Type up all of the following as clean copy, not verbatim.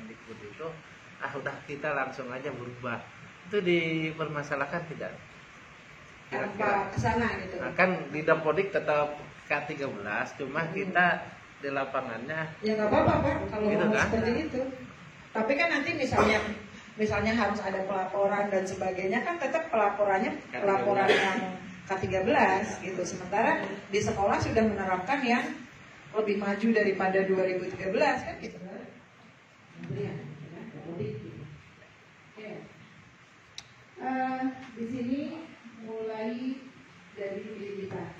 Kemendikbud itu udah kita langsung aja berubah, itu dipermasalahkan tidak? Tanpa kesana gitu. Nah, kan di Dapodik tetap K13, cuma kita di lapangannya ya nggak apa-apa Pak kalau gitu, mau kan? seperti itu. Tapi kan nanti misalnya harus ada pelaporan dan sebagainya, kan tetap pelaporan yang K13 gitu. Sementara di sekolah sudah menerapkan yang lebih maju daripada 2013 kan gitu. Di sini mulai dari diri kita.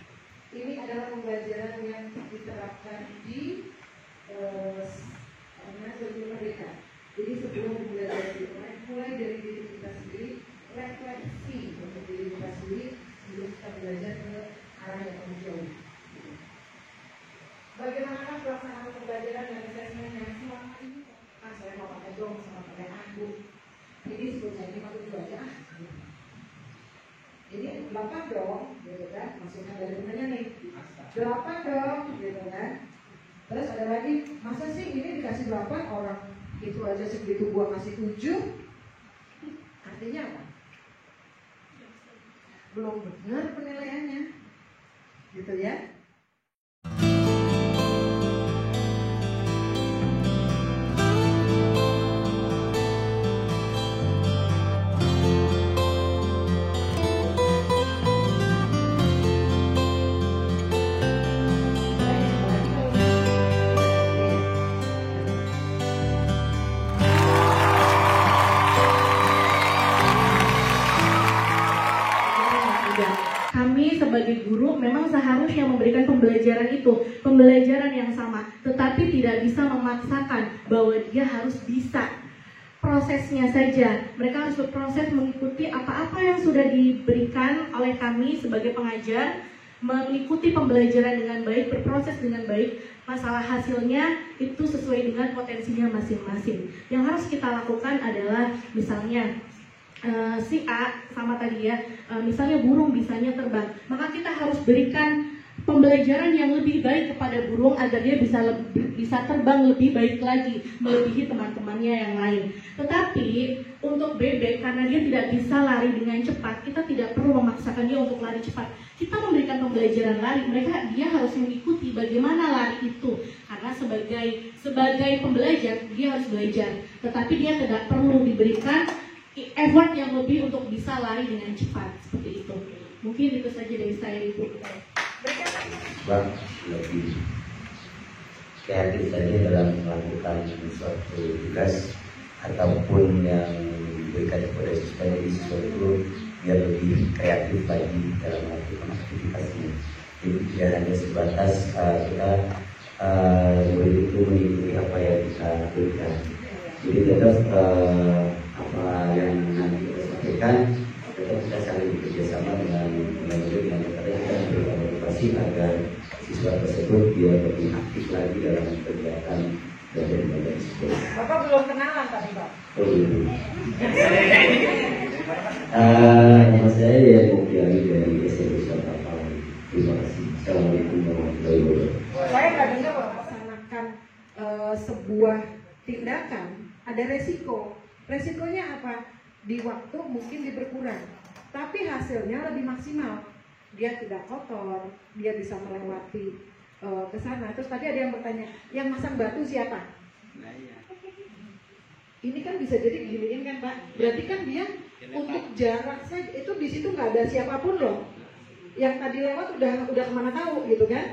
Ini adalah pembelajaran yang diterapkan di sebelum merdeka. Jadi sebelum belajar mulai dari diri kita sendiri, refleksi untuk diri kita sendiri sebelum kita belajar ke arah yang lebih jauh. Bagaimana pelaksanaan pembelajaran dan asesmen yang selama ini? Saya mau pakai dong sama pakai aku. Jadi sebelum saya 57 aja. Jadi 8 dong, gitu kan? Maksudnya dari temennya nih 8 dong, gitu kan? Terus ada lagi, masa sih ini dikasih 8 orang itu aja segitu gua kasih 7? Artinya apa? Belum benar penilaiannya, gitu ya? Kami sebagai guru memang seharusnya memberikan pembelajaran itu, pembelajaran yang sama, tetapi tidak bisa memaksakan bahwa dia harus bisa. Prosesnya saja, mereka harus berproses mengikuti apa-apa yang sudah diberikan oleh kami sebagai pengajar, mengikuti pembelajaran dengan baik, berproses dengan baik. Masalah hasilnya itu sesuai dengan potensinya masing-masing. Yang harus kita lakukan adalah misalnya si A sama tadi ya, misalnya burung bisanya terbang, maka kita harus berikan pembelajaran yang lebih baik kepada burung agar dia bisa terbang lebih baik lagi, melebihi teman-temannya yang lain. Tetapi untuk bebek, karena dia tidak bisa lari dengan cepat, kita tidak perlu memaksakan dia untuk lari cepat. Kita memberikan pembelajaran lari, dia harus mengikuti bagaimana lari itu, karena sebagai pembelajar dia harus belajar, tetapi dia tidak perlu diberikan effort yang lebih untuk bisa lari dengan cepat, seperti itu. Mungkin itu saja dari saya, Ibu. Bang, lebih kreatif saja dalam melakukan suatu tugas ataupun yang diberikan kepada siswa, jadi siswa itu biar lebih kreatif lagi dalam melakukan aktivitasnya. Jadi tidak hanya sebatas kita murid itu mengikuti apa yang kita lakukan. Jadi tetap apa yang nanti kita sampaikan, tetap kita saling bekerjasama dengan murid, dengan kita memberikan motivasi agar siswa tersebut biar lebih aktif lagi dalam kegiatan belajar mengajar tersebut. Bapak belum kenalan tadi Pak. Oh iya. Nama saya ya Mukyali dari SMP Santapal. Terima kasih. Assalamualaikum warahmatullahi wabarakatuh. Saya nggak dengar melaksanakan sebuah tindakan ada resiko. Resikonya apa? Di waktu mungkin berkurang, tapi hasilnya lebih maksimal. Dia tidak kotor, dia bisa melewati ke sana. Terus tadi ada yang bertanya, yang masang batu siapa? Nah, iya. Ini kan bisa jadi giniin kan Pak? Berarti kan dia untuk jarak saja itu di situ nggak ada siapapun loh. Yang tadi lewat udah kemana tahu gitu kan?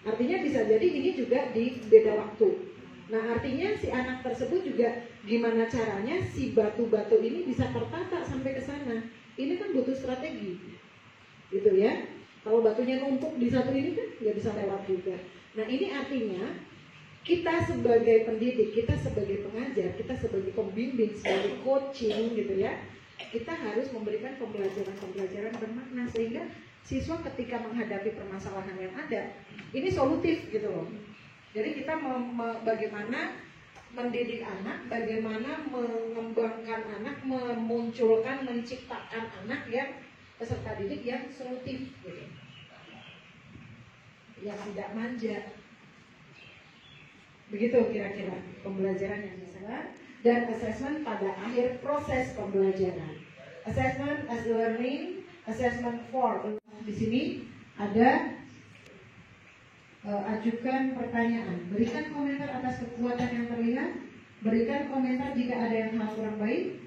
Artinya bisa jadi ini juga di beda waktu. Nah artinya si anak tersebut juga gimana caranya si batu-batu ini bisa tertata sampai ke sana. Ini kan butuh strategi, gitu ya. Kalau batunya numpuk di satu ini kan nggak bisa lewat juga. Nah ini artinya kita sebagai pendidik, kita sebagai pengajar, kita sebagai pembimbing, sebagai coaching gitu ya, kita harus memberikan pembelajaran bermakna sehingga siswa ketika menghadapi permasalahan yang ada ini solutif gitu loh. Jadi kita bagaimana mendidik anak, bagaimana mengembangkan anak, memunculkan, menciptakan anak yang peserta didik yang solutif gitu. Yang tidak manja. Begitu kira-kira pembelajaran yang bisa. dan assessment pada akhir proses pembelajaran. Assessment as learning, assessment for. Di sini ada ajukan pertanyaan, berikan komentar atas kekuatan yang terlihat, berikan komentar jika ada yang hal kurang baik,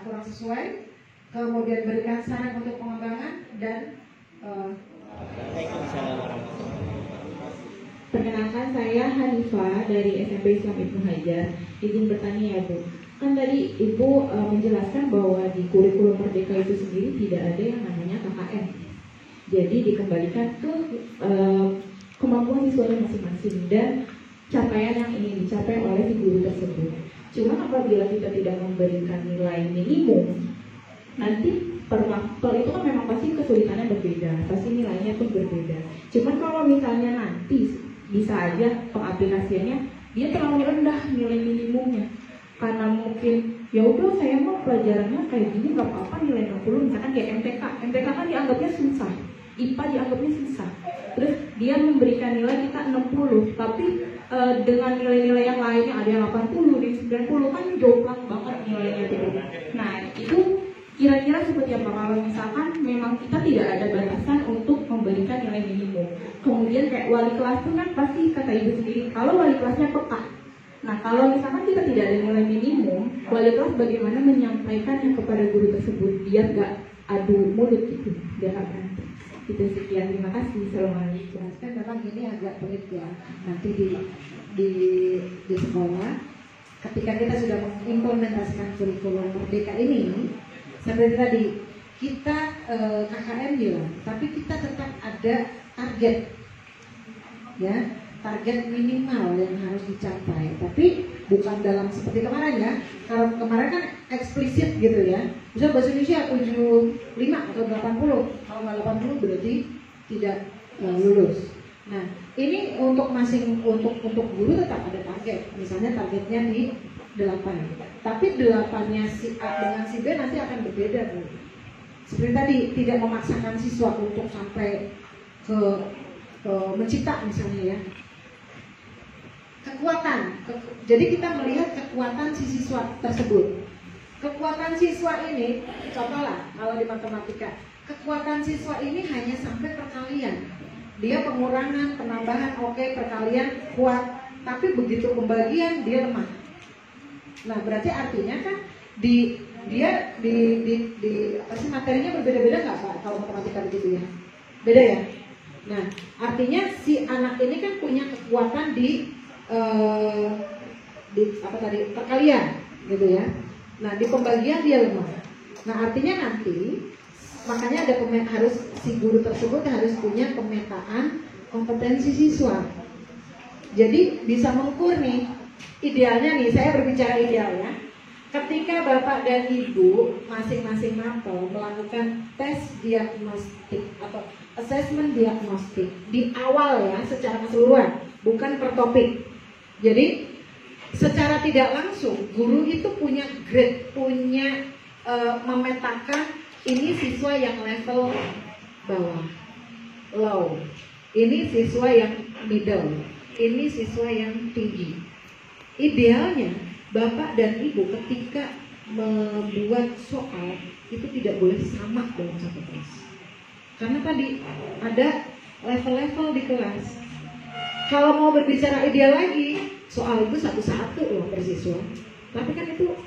kurang sesuai, kemudian berikan saran untuk pengembangan, dan perkenalkan, saya Hanifah dari SMP Islam Ibnu Hajar. Izin bertanya ya Bu, kan tadi Ibu menjelaskan bahwa di kurikulum Merdeka itu sendiri tidak ada yang namanya KKN. Jadi dikembalikan ke kemampuan siswanya masing-masing dan capaian yang ingin dicapai oleh si guru tersebut. Cuma apabila kita tidak memberikan nilai minimum, nanti per itu kan memang pasti kesulitannya berbeda, pasti nilainya pun berbeda. Cuman kalau misalnya nanti bisa aja pengaplikasiannya dia terlalu rendah nilai minimumnya, karena mungkin ya udah saya mau pelajarannya kayak gini nggak apa-apa nilai 60, misalkan kayak MTK kan dianggapnya susah, IPA dianggapnya susah, terus dia memberikan nilai kita 60, tapi dengan nilai-nilai yang lainnya ada yang 80, di 90 kan jomplang banget nilainya gitu. Nah itu kira-kira seperti apa kalau misalkan memang kita tidak ada batasan untuk memberikan nilai minimum. Kemudian kayak wali kelas itu kan pasti kata ibu sendiri, kalau wali kelasnya peka. Nah kalau misalkan kita tidak ada nilai minimum, wali kelas bagaimana menyampaikannya kepada guru tersebut biar gak adu mulut gitu, biar gak berantem. Itu sekian, terima kasih. Assalamualaikum. Kan memang ini agak pelit ya, nanti di sekolah ketika kita sudah mengimplementasikan kurikulum Merdeka ini, seperti tadi kita KKN bilang, tapi kita tetap ada target, ya, target minimal yang harus dicapai. Tapi bukan dalam seperti kemarin ya. Kalau kemarin kan eksplisit gitu ya. Misal bahasa Indonesia 75 atau 80, kalau nggak 80 berarti tidak lulus. Nah, ini untuk untuk guru tetap ada target. Misalnya targetnya di 8. Tapi 8-nya si A dengan si B nanti akan berbeda, Bu. Seperti tadi, tidak memaksakan siswa untuk sampai ke mencipta misalnya ya. Kekuatan. Jadi kita melihat kekuatan si siswa tersebut. Kekuatan siswa ini, contohlah kalau di matematika, kekuatan siswa ini hanya sampai perkalian. Dia pengurangan, penambahan oke, perkalian kuat, tapi begitu pembagian dia lemah. Nah, berarti artinya kan apa sih, materinya berbeda-beda nggak Pak kalau matematika begitu ya? Beda ya? Nah, artinya si anak ini kan punya kekuatan di apa tadi, perkalian gitu ya. Nah, di pembagian dia lemah. Nah, artinya nanti makanya ada harus si guru tersebut harus punya pemetaan kompetensi siswa. Jadi bisa mengukur nih, idealnya nih, saya berbicara ideal ya. Ketika Bapak dan Ibu masing-masing mapel melakukan tes diagnostik atau assessment diagnostik di awal ya, secara keseluruhan, bukan per topik. Jadi secara tidak langsung guru itu punya grade, punya memetakan ini siswa yang level bawah, low, ini siswa yang middle, ini siswa yang tinggi. Idealnya Bapak dan Ibu ketika membuat soal itu tidak boleh sama dalam satu kelas, karena tadi ada level-level di kelas. Kalau mau berbicara ideal lagi, soal itu satu-satu loh per siswa. Tapi kan itu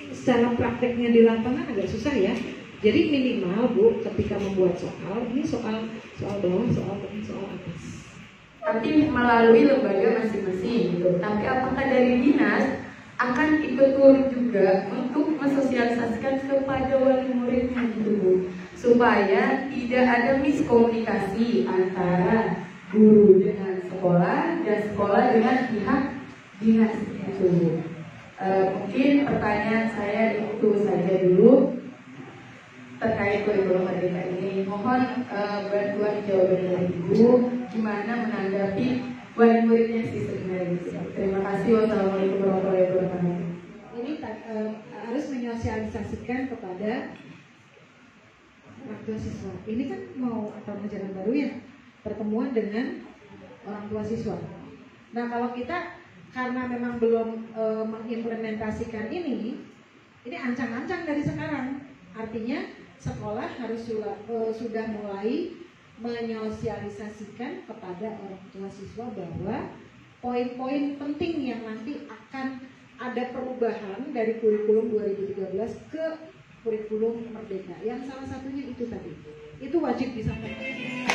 secara prakteknya di lapangan agak susah ya. Jadi minimal Bu, ketika membuat soal, ini soal bawah, soal tengah, soal atas. Tapi melalui lembaga masing-masing gitu. Tapi apakah dari dinas akan ikut turun juga untuk mensosialisasikan kepada wali muridnya gitu Bu, supaya tidak ada miskomunikasi antara guru dengan sekolah dan sekolah dengan pihak dinas itu. Mungkin pertanyaan saya itu saja dulu terkait kurikulum Merdeka ini. Mohon bantuan jawaban dari Ibu gimana menanggapi wali muridnya sih sebenarnya. Terima kasih. Wassalamualaikum warahmatullahi wabarakatuh. Ini harus menyosialisasikan kepada orang tua siswa. Ini kan mau tahun ajaran baru ya, pertemuan dengan orang tua siswa. Nah, kalau kita karena memang belum mengimplementasikan ini ancang-ancang dari sekarang. Artinya sekolah harus sudah mulai menyosialisasikan kepada orang tua siswa bahwa poin-poin penting yang nanti akan ada perubahan dari kurikulum 2013 ke kurikulum Merdeka. Yang salah satunya itu tadi. Itu wajib disampaikan.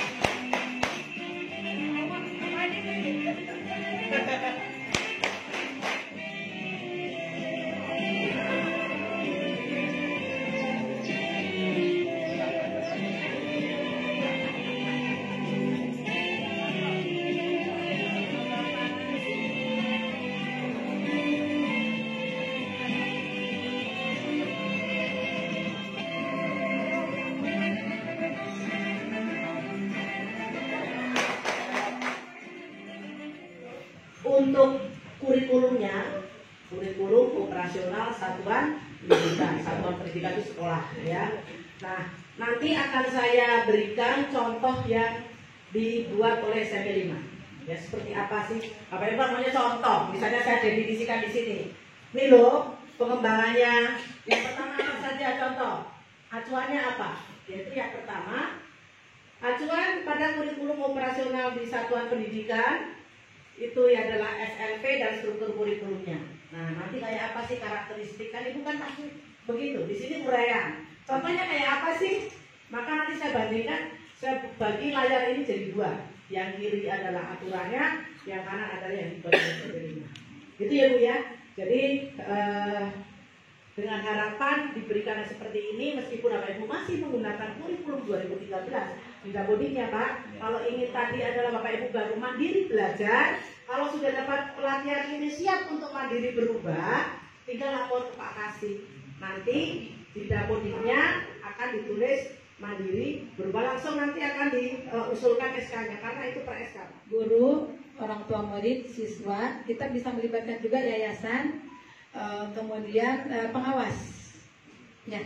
Untuk kurikulumnya, kurikulum operasional satuan pendidikan, satuan pendidikan itu sekolah ya. Nah, nanti akan saya berikan contoh yang dibuat oleh SMP 5. Ya, seperti apa sih? Apa itu namanya contoh? Misalnya saya definisikan di sini. Ini loh pengembangannya. Yang pertama apa saja contoh? Acuannya apa? Yaitu yang pertama, acuan pada kurikulum operasional di satuan pendidikan itu adalah SLP dan struktur kurikulumnya. Nah, nanti kayak apa sih karakteristik? Kan ibu kan pasti begitu. Di sini uraian. Contohnya kayak apa sih? Maka nanti saya bandingkan, saya bagi layar ini jadi dua. Yang kiri adalah aturannya, yang kanan adalah yang dibagikan. Gitu ya Bu ya. Jadi dengan harapan diberikan seperti ini, meskipun Bapak Ibu masih menggunakan kurikulum 2013, tidak bodingnya Pak. Kalau ingin tadi adalah Bapak Ibu baru mandiri belajar, kalau sudah dapat pelatihan ini siap untuk mandiri berubah, tinggal lapor ke Pak Kasih. Nanti di dapodiknya akan ditulis mandiri berubah, langsung nanti akan diusulkan SK-nya, karena itu per SK. Guru, orang tua murid, siswa, kita bisa melibatkan juga yayasan, kemudian pengawas, ya.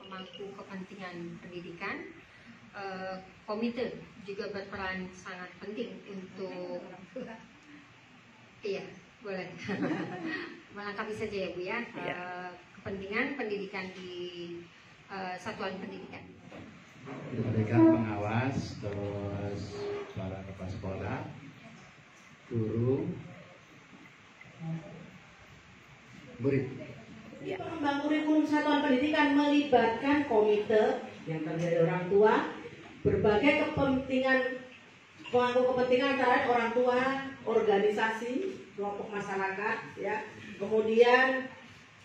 Pemangku kepentingan pendidikan, komite juga berperan sangat penting untuk, iya boleh, melengkapi saja ya Bu ya, kepentingan pendidikan di satuan pendidikan. Mereka pengawas, terus para kepala sekolah, guru, murid. Ya. Pengembang kurikulum satuan pendidikan melibatkan komite yang terdiri dari orang tua, berbagai kepentingan, pemangku kepentingan antara orang tua, organisasi, kelompok masyarakat, ya. Kemudian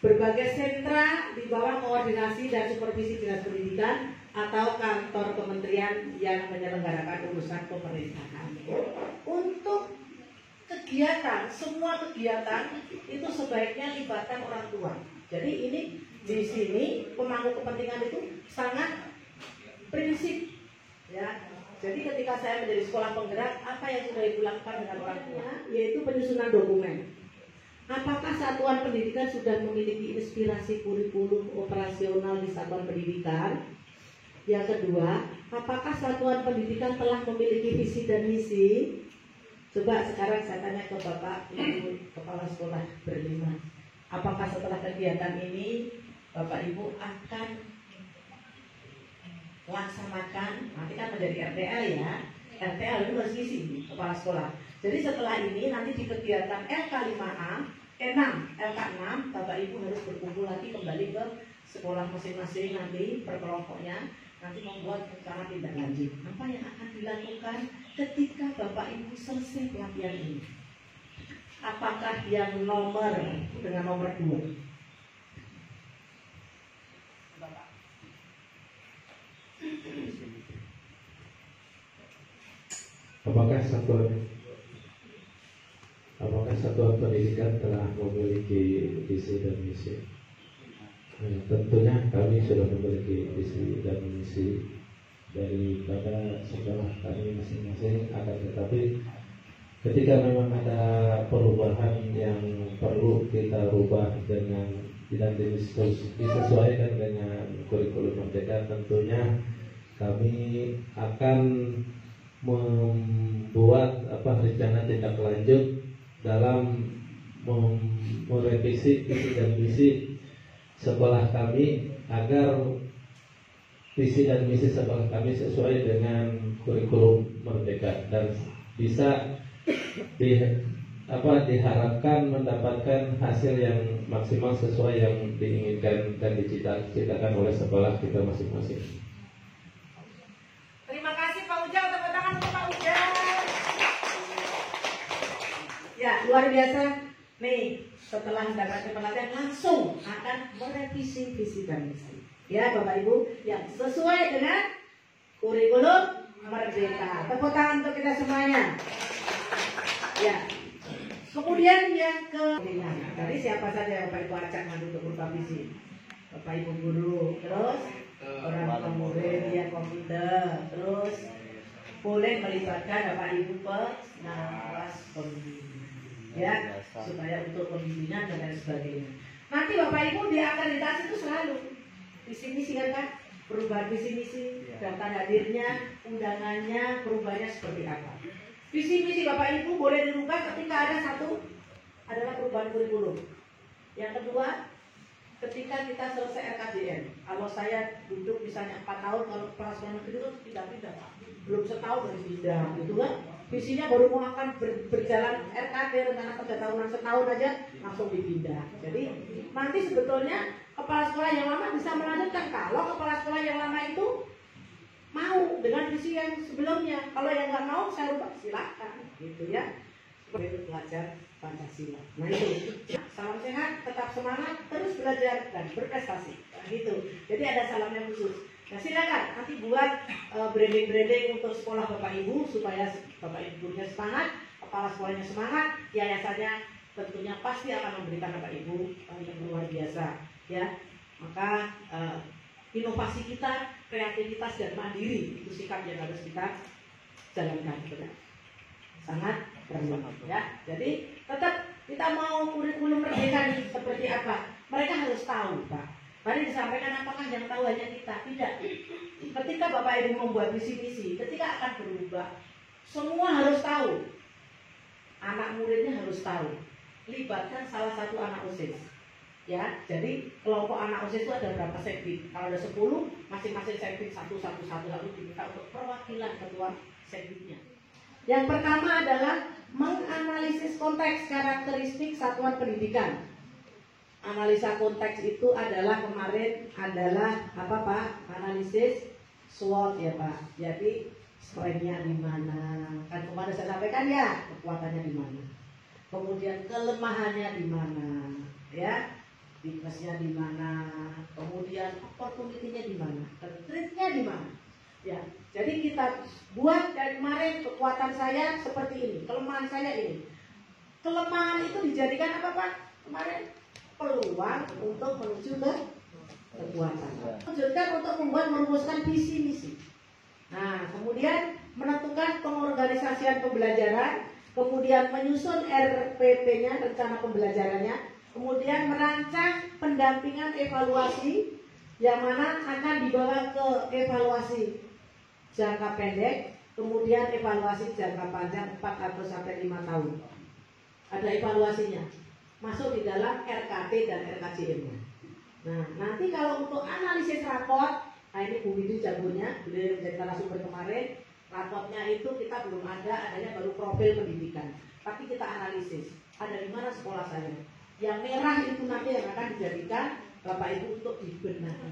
berbagai sentra di bawah koordinasi dan supervisi dinas pendidikan atau kantor kementerian yang menyelenggarakan urusan pemerintahan. Untuk kegiatan, semua kegiatan itu sebaiknya libatkan orang tua. Jadi ini di sini pemangku kepentingan itu sangat prinsip, ya. Jadi ketika saya menjadi sekolah penggerak, apa yang sudah Ibu lakukan dengan orang tua? Yaitu penyusunan dokumen. Apakah satuan pendidikan sudah memiliki inspirasi kurikulum operasional di satuan pendidikan? Yang kedua, apakah satuan pendidikan telah memiliki visi dan misi? Coba sekarang saya tanya ke Bapak Ibu Kepala Sekolah berlima. Apakah setelah kegiatan ini Bapak Ibu akan laksanakan, nanti kan menjadi RTL ya, RTL itu harus isi Kepala Sekolah. Jadi setelah ini nanti di kegiatan LK5A, LK6, Bapak Ibu harus berkumpul lagi kembali ke sekolah masing-masing nanti per kelompoknya, nanti membuat rencana tindak lanjut. Apa yang akan dilakukan ketika Bapak Ibu selesai pelatihan ini? Apakah yang nomor dengan nomor 2? Apakah satuan pendidikan telah memiliki visi dan misi? Tentunya kami sudah memiliki visi dan misi daripada sekolah kami masing-masing, akan tetapi ketika memang ada perubahan yang perlu kita rubah dengan tidak disesuaikan dengan kurikulum Merdeka, tentunya kami akan membuat rencana tindak lanjut dalam merevisi visi dan misi sekolah kami agar visi dan misi sekolah kami sesuai dengan kurikulum Merdeka dan bisa diharapkan mendapatkan hasil yang maksimal sesuai yang diinginkan dan dicita-citakan oleh sekolah kita masing-masing. Terima kasih Pak Ujang, tepuk tangan untuk Pak Ujang. Ya, luar biasa. Nih, setelah mendapatkan pelatihan langsung akan merevisi visi dan misi. Ya, Bapak Ibu, yang sesuai dengan kurikulum Merdeka. Tepuk tangan untuk kita semuanya. Ya. Kemudian yang dari siapa saja Bapak Ibu ajak nanti untuk berupa visi? Bapak Ibu guru, terus orang tua murid, ya komite, terus boleh melibatkan Bapak Ibu pengawas pembimbing. Ya, supaya untuk pembimbingan dan lain sebagainya. Nanti Bapak Ibu di akreditasi itu selalu visi misi kan, perubahan visi misi, daftar hadirnya, undangannya, perubahannya seperti apa. Visi misi Bapak Ibu boleh dirubah ketika ada satu adalah perubahan kurikulum. Yang kedua, ketika kita selesai RKJM. Kalau saya duduk misalnya 4 tahun, kalau kepala sekolah negeri itu pindah-pindah, belum setahun baru pindah, gitu kan? Visinya baru mau akan berjalan RKT, rencana kerja tahunan setahun aja langsung dipindah. Jadi nanti sebetulnya kepala sekolah yang lama bisa melanjutkan kalau kepala sekolah yang lama itu mau dengan visi yang sebelumnya. Kalau yang nggak mau saya rubah silakan, gitu ya. Seperti itu belajar Pancasila. Nah itu, salam sehat, tetap semangat, terus belajar dan berprestasi. Nah, gitu. Jadi ada salamnya khusus. Nah silakan nanti buat branding-branding untuk sekolah Bapak Ibu supaya Bapak Ibu gurunya semangat, kepala sekolahnya semangat, yayasannya tentunya pasti akan memberikan Bapak Ibu yang luar biasa, ya. Maka inovasi kita, kreativitas dan mandiri itu sikap yang harus kita jalankan, ya. Sangat perlu, ya. Jadi tetap kita mau kurikulum Merdeka seperti apa, mereka harus tahu, Pak. Tadi disampaikan apakah yang tahu hanya kita? Tidak. Ketika Bapak Ibu membuat visi-misi, ketika akan berubah, semua harus tahu. Anak muridnya harus tahu. Libatkan salah satu anak OSIS. Ya, jadi kelompok anak OSIS itu ada berapa sekbid? Kalau ada 10, masing-masing sekbid satu diminta untuk perwakilan ketua sekbidnya. Yang pertama adalah menganalisis konteks karakteristik satuan pendidikan. Analisa konteks itu adalah kemarin adalah apa Pak? Analisis SWOT ya Pak. Jadi strength-nya di mana? Kan kemarin saya sampaikan ya, kekuatannya di mana. Kemudian kelemahannya di mana? Ya, weakness-nya di mana? Kemudian opportunity-nya di mana? Threat-nya di mana? Ya, jadi kita buat dari kemarin kekuatan saya seperti ini, kelemahan saya ini. Kelemahan itu dijadikan apa Pak? Kemarin peluang untuk menuju ke kekuatan. Lanjutkan untuk membuat merumuskan visi misi. Nah, kemudian menentukan pengorganisasian pembelajaran, kemudian menyusun RPP-nya, rencana pembelajarannya, kemudian merancang pendampingan evaluasi yang mana akan dibawa ke evaluasi jangka pendek, kemudian evaluasi jangka panjang 4 atau sampai 5 tahun. Ada evaluasinya. Masuk di dalam RKT dan RKJM-nya. Nah, nanti kalau untuk analisis raport, nah ini Bu Widi jagonya, beliau menjadi narasumber kemarin, raportnya itu kita belum ada, adanya baru profil pendidikan. Tapi kita analisis, ada di mana sekolah saya. Yang merah itu nanti yang akan dijadikan Bapak Ibu untuk dibenahi.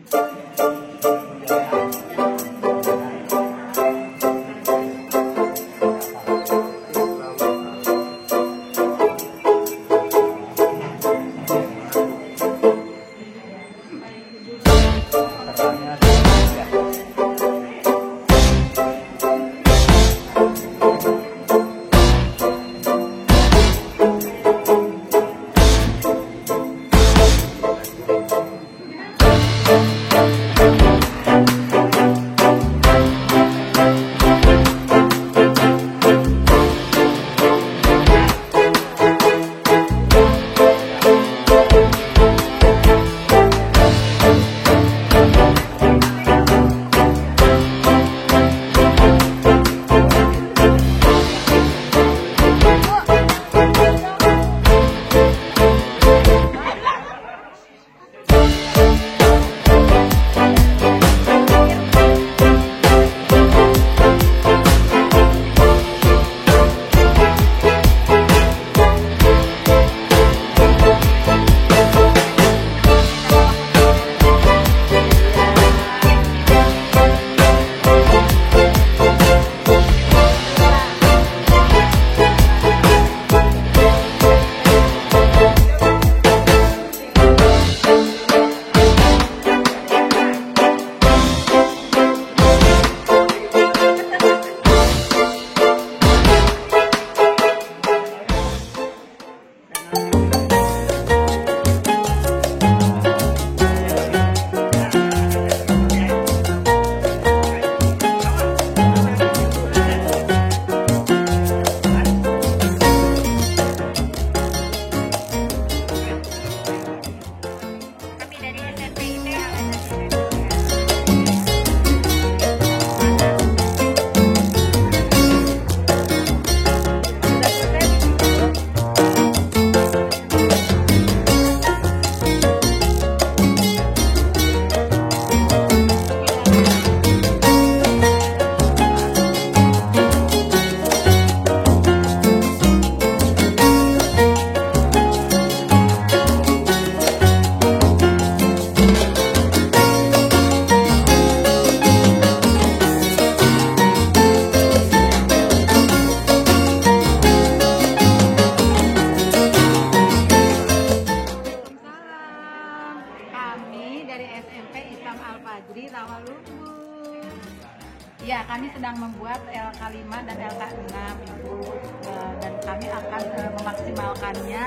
Fajri Rawalumbu. Ya, kami sedang membuat LK5 dan LK6 Ibu, dan kami akan memaksimalkannya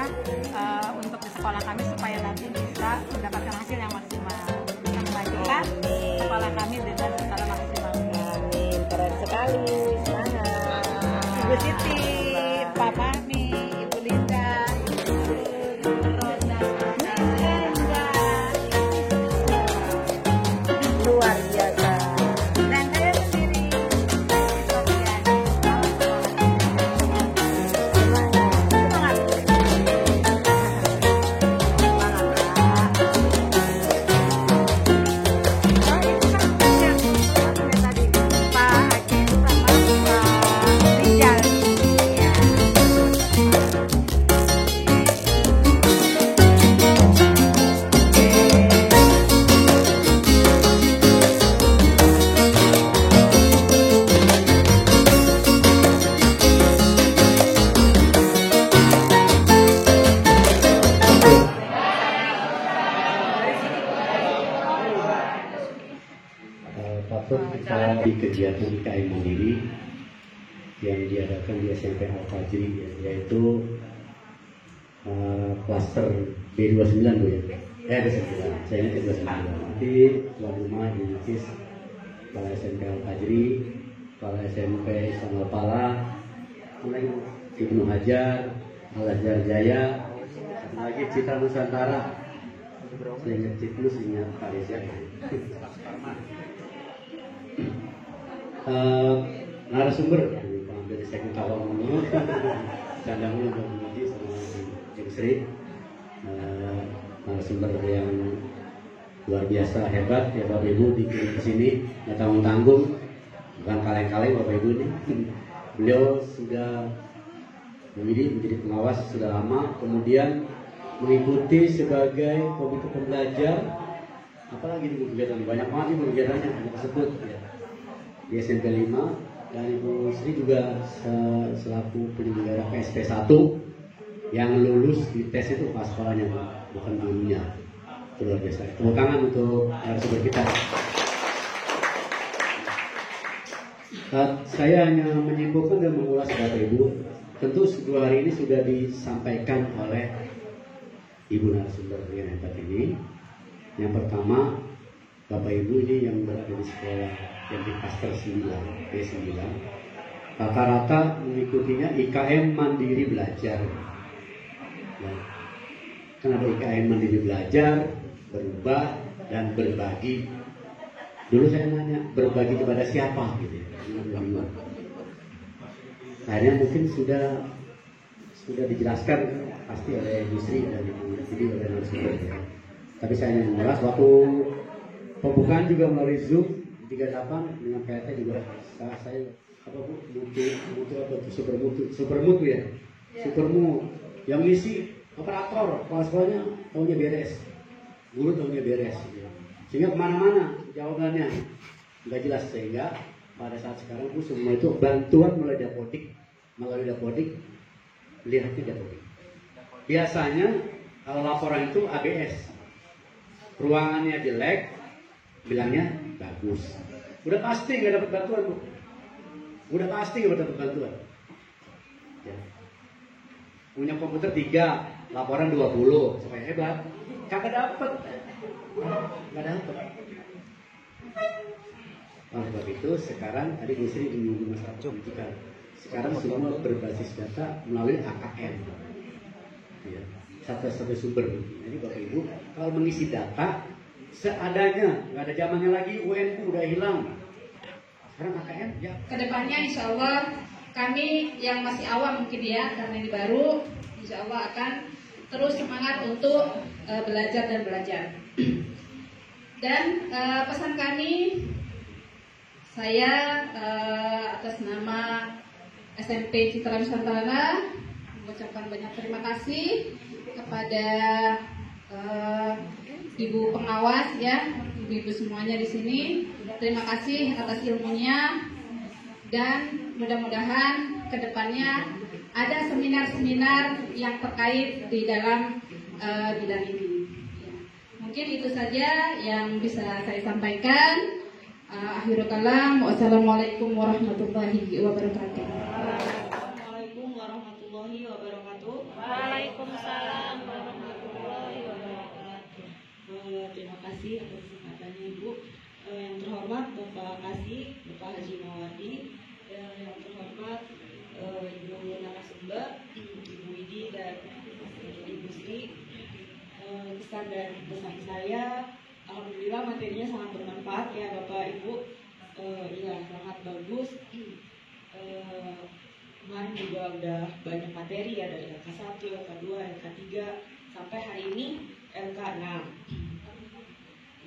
untuk di sekolah kami supaya nanti bisa mendapatkan hasil yang maksimal, yang memajukan sekolah kami dengan secara maksimal. Amin, keren sekali, semangat. Ibu Siti, Pak Fahmi, Ibu Linda, luar biasa. Dan saya sendiri patut kita di kegiatan IKM Mandiri yang diadakan di SMP Al-Fajri, yaitu klaster B29 Bu ya. B29. Saya ingat B29. Nanti tuan rumah di Kepala SMP Al-Fajri, Kepala SMP Istanbul Pala, Ibnu Hajar, Al-Azhar Jaya, satu lagi Citra Nusantara. Saya ingat Citlus, ingat Pak Reza. Narasumber dari segmen kawal dulu, canda mulu untuk mengaji sama Ibu Sri, narasumber yang luar biasa hebat ya Bapak Ibu, dikirim ke sini nggak tanggung-tanggung, bukan kaleng-kaleng Bapak Ibu ini. Beliau sudah menjadi pengawas sudah lama, kemudian mengikuti sebagai komite pembelajar, apalagi di kegiatan banyak banget nih kegiatannya hanya tersebut ya. Di SMP 5 dan Ibu Sri juga selaku penyelenggara PSP 1 yang lulus di tes itu pas sekolahnya, bukan gurunya. Luar biasa. Tepuk tangan untuk narasumber kita. Saya hanya menyimpulkan dan mengulas Bapak Ibu. Tentu kedua hari ini sudah disampaikan oleh Ibu narasumber yang hebat ini. Yang pertama, Bapak Ibu ini yang berada di sekolah yang di klaster 9, B9, rata-rata mengikutinya IKM Mandiri Belajar. Nah, kenapa IKM Mandiri Belajar, berubah dan berbagi? Dulu saya nanya, berbagi kepada siapa? Gitu ya. Akhirnya mungkin sudah dijelaskan pasti oleh Ibu Sri dan Ibu Sri oleh narasumber. Tapi saya hanya mengulas waktu pembukaan juga melalui Zoom 38 dengan PT juga saya apa Bu, mutu apa itu supermutu ya, supermu yang ngisi operator kepala sekolahnya tahunya beres, guru tahunya beres gitu. Sehingga kemana-mana jawabannya nggak jelas, sehingga pada saat sekarang Bu semua itu bantuan melalui dapodik lihatnya dapodik. Biasanya kalau laporan itu ABS, ruangannya jelek, bilangnya bagus. Udah pasti nggak dapat bantuan Bu. Udah pasti nggak dapat bantuan. Ya. Punya komputer 3, laporan 20, supaya hebat. Kagak dapat. Nggak dapat. Oleh sebab itu sekarang tadi Bu Sri di masalah pendidikan. Sekarang semua berbasis data melalui AKN. Ya. Satu-satu sumber. Jadi Bapak Ibu kalau mengisi data seadanya, nggak ada zamannya lagi, UNU udah hilang. Sekarang AKN ya. Kedepannya insya Allah kami yang masih awam mungkin ya, karena ini baru, insya Allah akan terus semangat untuk belajar dan belajar. Dan pesan kami, saya atas nama SMP Citra Nusantara mengucapkan banyak terima kasih kepada Ibu pengawas ya, ibu-ibu semuanya di sini. Terima kasih atas ilmunya, dan mudah-mudahan kedepannya ada seminar-seminar yang terkait di dalam bidang ini. Ya. Mungkin itu saja yang bisa saya sampaikan. Akhirul kalam. Wassalamualaikum warahmatullahi wabarakatuh. Assalamualaikum warahmatullahi wabarakatuh. Waalaikumsalam warahmatullahi wabarakatuh. Terima kasih atas kesempatannya Ibu. Yang terhormat Bapak Kasih, Bapak Haji Mawardi, yang terhormat Ibu narasumber, Ibu Widi dan Ibu Sri. Kesan dan pesan saya, alhamdulillah materinya sangat bermanfaat ya Bapak Ibu. Ya sangat bagus. Kemarin juga udah banyak materi ya dari LK1, LK2, LK3 sampai hari ini LK6.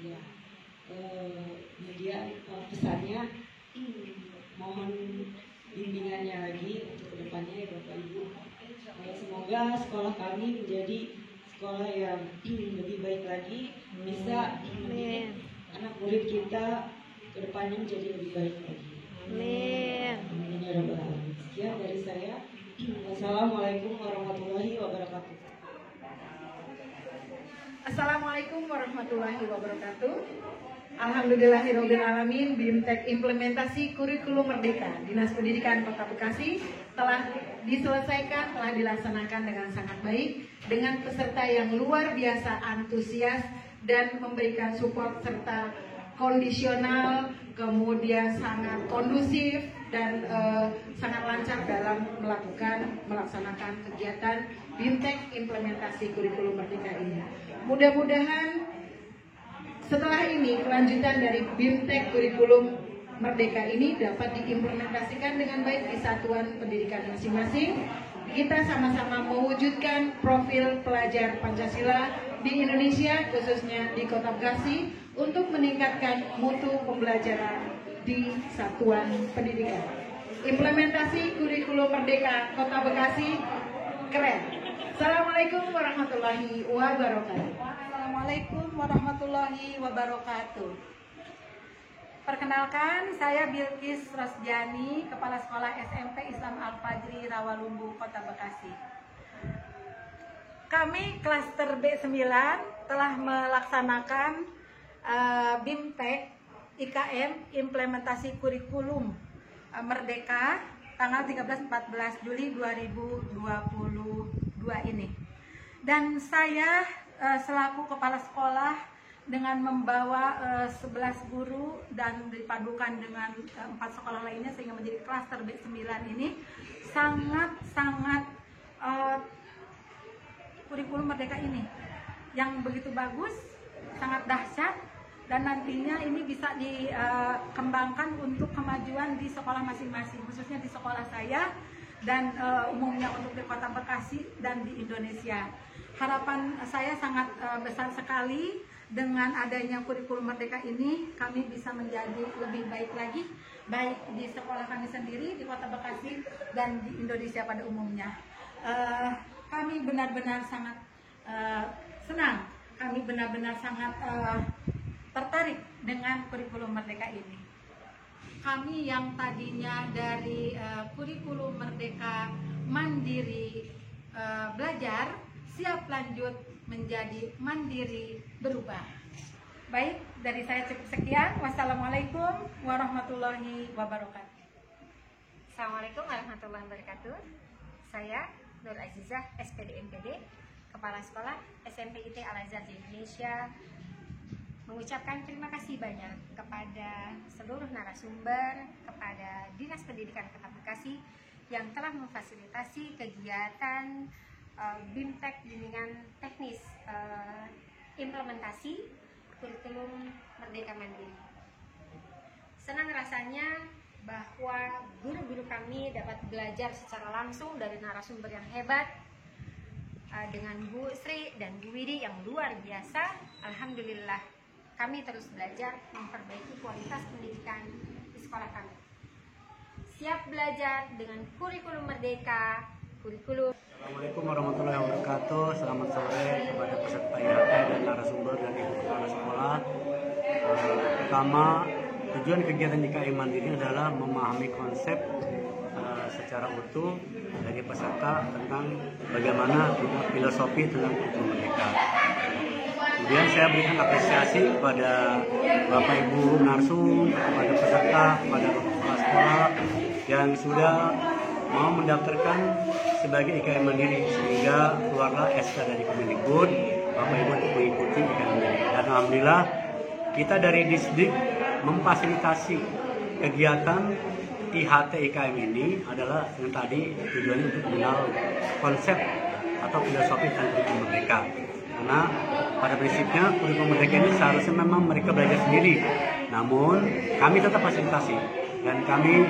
Ya, kemudian pesannya mohon bimbingannya lagi untuk kedepannya ya Bapak Ibu. Semoga sekolah kami menjadi sekolah yang lebih baik lagi, bisa mendidik anak murid kita kedepannya menjadi lebih baik lagi. Amin. Amin ya rabbal alamin. Sekian dari saya. Wassalamualaikum warahmatullahi wabarakatuh. Assalamualaikum warahmatullahi wabarakatuh. Alhamdulillahirabbil alamin. BIMTEK implementasi kurikulum merdeka Dinas Pendidikan Kota Bekasi telah diselesaikan, telah dilaksanakan dengan sangat baik dengan peserta yang luar biasa antusias dan memberikan support serta kondisional, kemudian sangat kondusif dan sangat lancar dalam melaksanakan kegiatan BIMTEK implementasi kurikulum merdeka ini. Mudah-mudahan setelah ini kelanjutan dari BIMTEK kurikulum merdeka ini dapat diimplementasikan dengan baik di satuan pendidikan masing-masing. Kita sama-sama mewujudkan profil pelajar Pancasila di Indonesia, khususnya di Kota Bekasi, untuk meningkatkan mutu pembelajaran di satuan pendidikan. Implementasi kurikulum merdeka Kota Bekasi keren. Assalamualaikum warahmatullahi wabarakatuh. Assalamualaikum warahmatullahi wabarakatuh. Perkenalkan, saya Bilkis Rosjani, Kepala Sekolah SMP Islam Al-Fajri Rawalumbu, Kota Bekasi. Kami klaster B9 telah melaksanakan BIMTEK IKM implementasi kurikulum merdeka tanggal 13-14 Juli 2022 ini. Dan saya selaku kepala sekolah dengan membawa 11 guru dan dipadukan dengan 4 sekolah lainnya sehingga menjadi klaster B9 ini sangat kurikulum merdeka ini yang begitu bagus, sangat dahsyat, dan nantinya ini bisa dikembangkan untuk kemajuan di sekolah masing-masing, khususnya di sekolah saya dan umumnya untuk di Kota Bekasi dan di Indonesia. Harapan saya sangat besar sekali dengan adanya kurikulum merdeka ini, kami bisa menjadi lebih baik lagi, baik di sekolah kami sendiri di Kota Bekasi dan di Indonesia pada umumnya. Kami benar-benar sangat senang, kami benar-benar sangat tertarik dengan kurikulum merdeka ini. Kami yang tadinya dari kurikulum merdeka mandiri belajar, siap lanjut menjadi mandiri berubah. Baik, dari saya cukup sekian. Wassalamualaikum warahmatullahi wabarakatuh. Assalamualaikum warahmatullahi wabarakatuh. Saya Nur Azizah, SPD MPD, Kepala Sekolah SMP IT Al-Azhar di Indonesia, mengucapkan terima kasih banyak kepada seluruh narasumber, kepada Dinas Pendidikan Kota Bekasi yang telah memfasilitasi kegiatan BIMTEK Bimbingan Teknis implementasi kurikulum Merdeka Mandiri. Senang rasanya bahwa guru-guru kami dapat belajar secara langsung dari narasumber yang hebat, dengan Bu Sri dan Bu Widi yang luar biasa. Alhamdulillah kami terus belajar memperbaiki kualitas pendidikan di sekolah kami. Siap belajar dengan kurikulum merdeka, kurikulum. Assalamualaikum warahmatullahi wabarakatuh. Selamat sore kepada peserta IHT dan narasumber dan ibu kepala sekolah. Pertama, tujuan kegiatan JKI Mandiri adalah memahami konsep secara utuh dari peserta tentang bagaimana filosofi tentang kurikulum merdeka. Kemudian saya berikan apresiasi kepada Bapak Ibu narsum, kepada peserta, kepada kepala sekolah yang sudah mau mendaftarkan sebagai IKM Mandiri sehingga keluarlah SK dari Kemendikbud Bapak Ibu untuk mengikuti IKM Mandiri. Dan alhamdulillah kita dari Disdik memfasilitasi kegiatan IHT IKM ini adalah yang tadi tujuannya untuk mengenal konsep atau filosofi tentang kurikulum merdeka. Karena pada prinsipnya kurikulum merdeka ini seharusnya memang mereka belajar sendiri. Namun kami tetap fasilitasi dan kami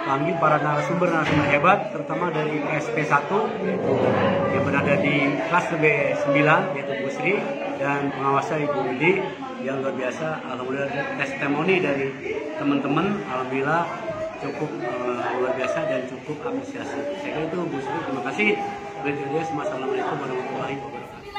panggil para narasumber hebat, terutama dari KSP 1 yang berada di kelas B9 yaitu Bu Sri dan pengawasan Ibu Widi yang luar biasa. Alhamdulillah testimoni dari teman-teman alhamdulillah cukup luar biasa dan cukup apresiasi. Saya kira itu Bu Sri, terima kasih. Assalamualaikum warahmatullahi wabarakatuh.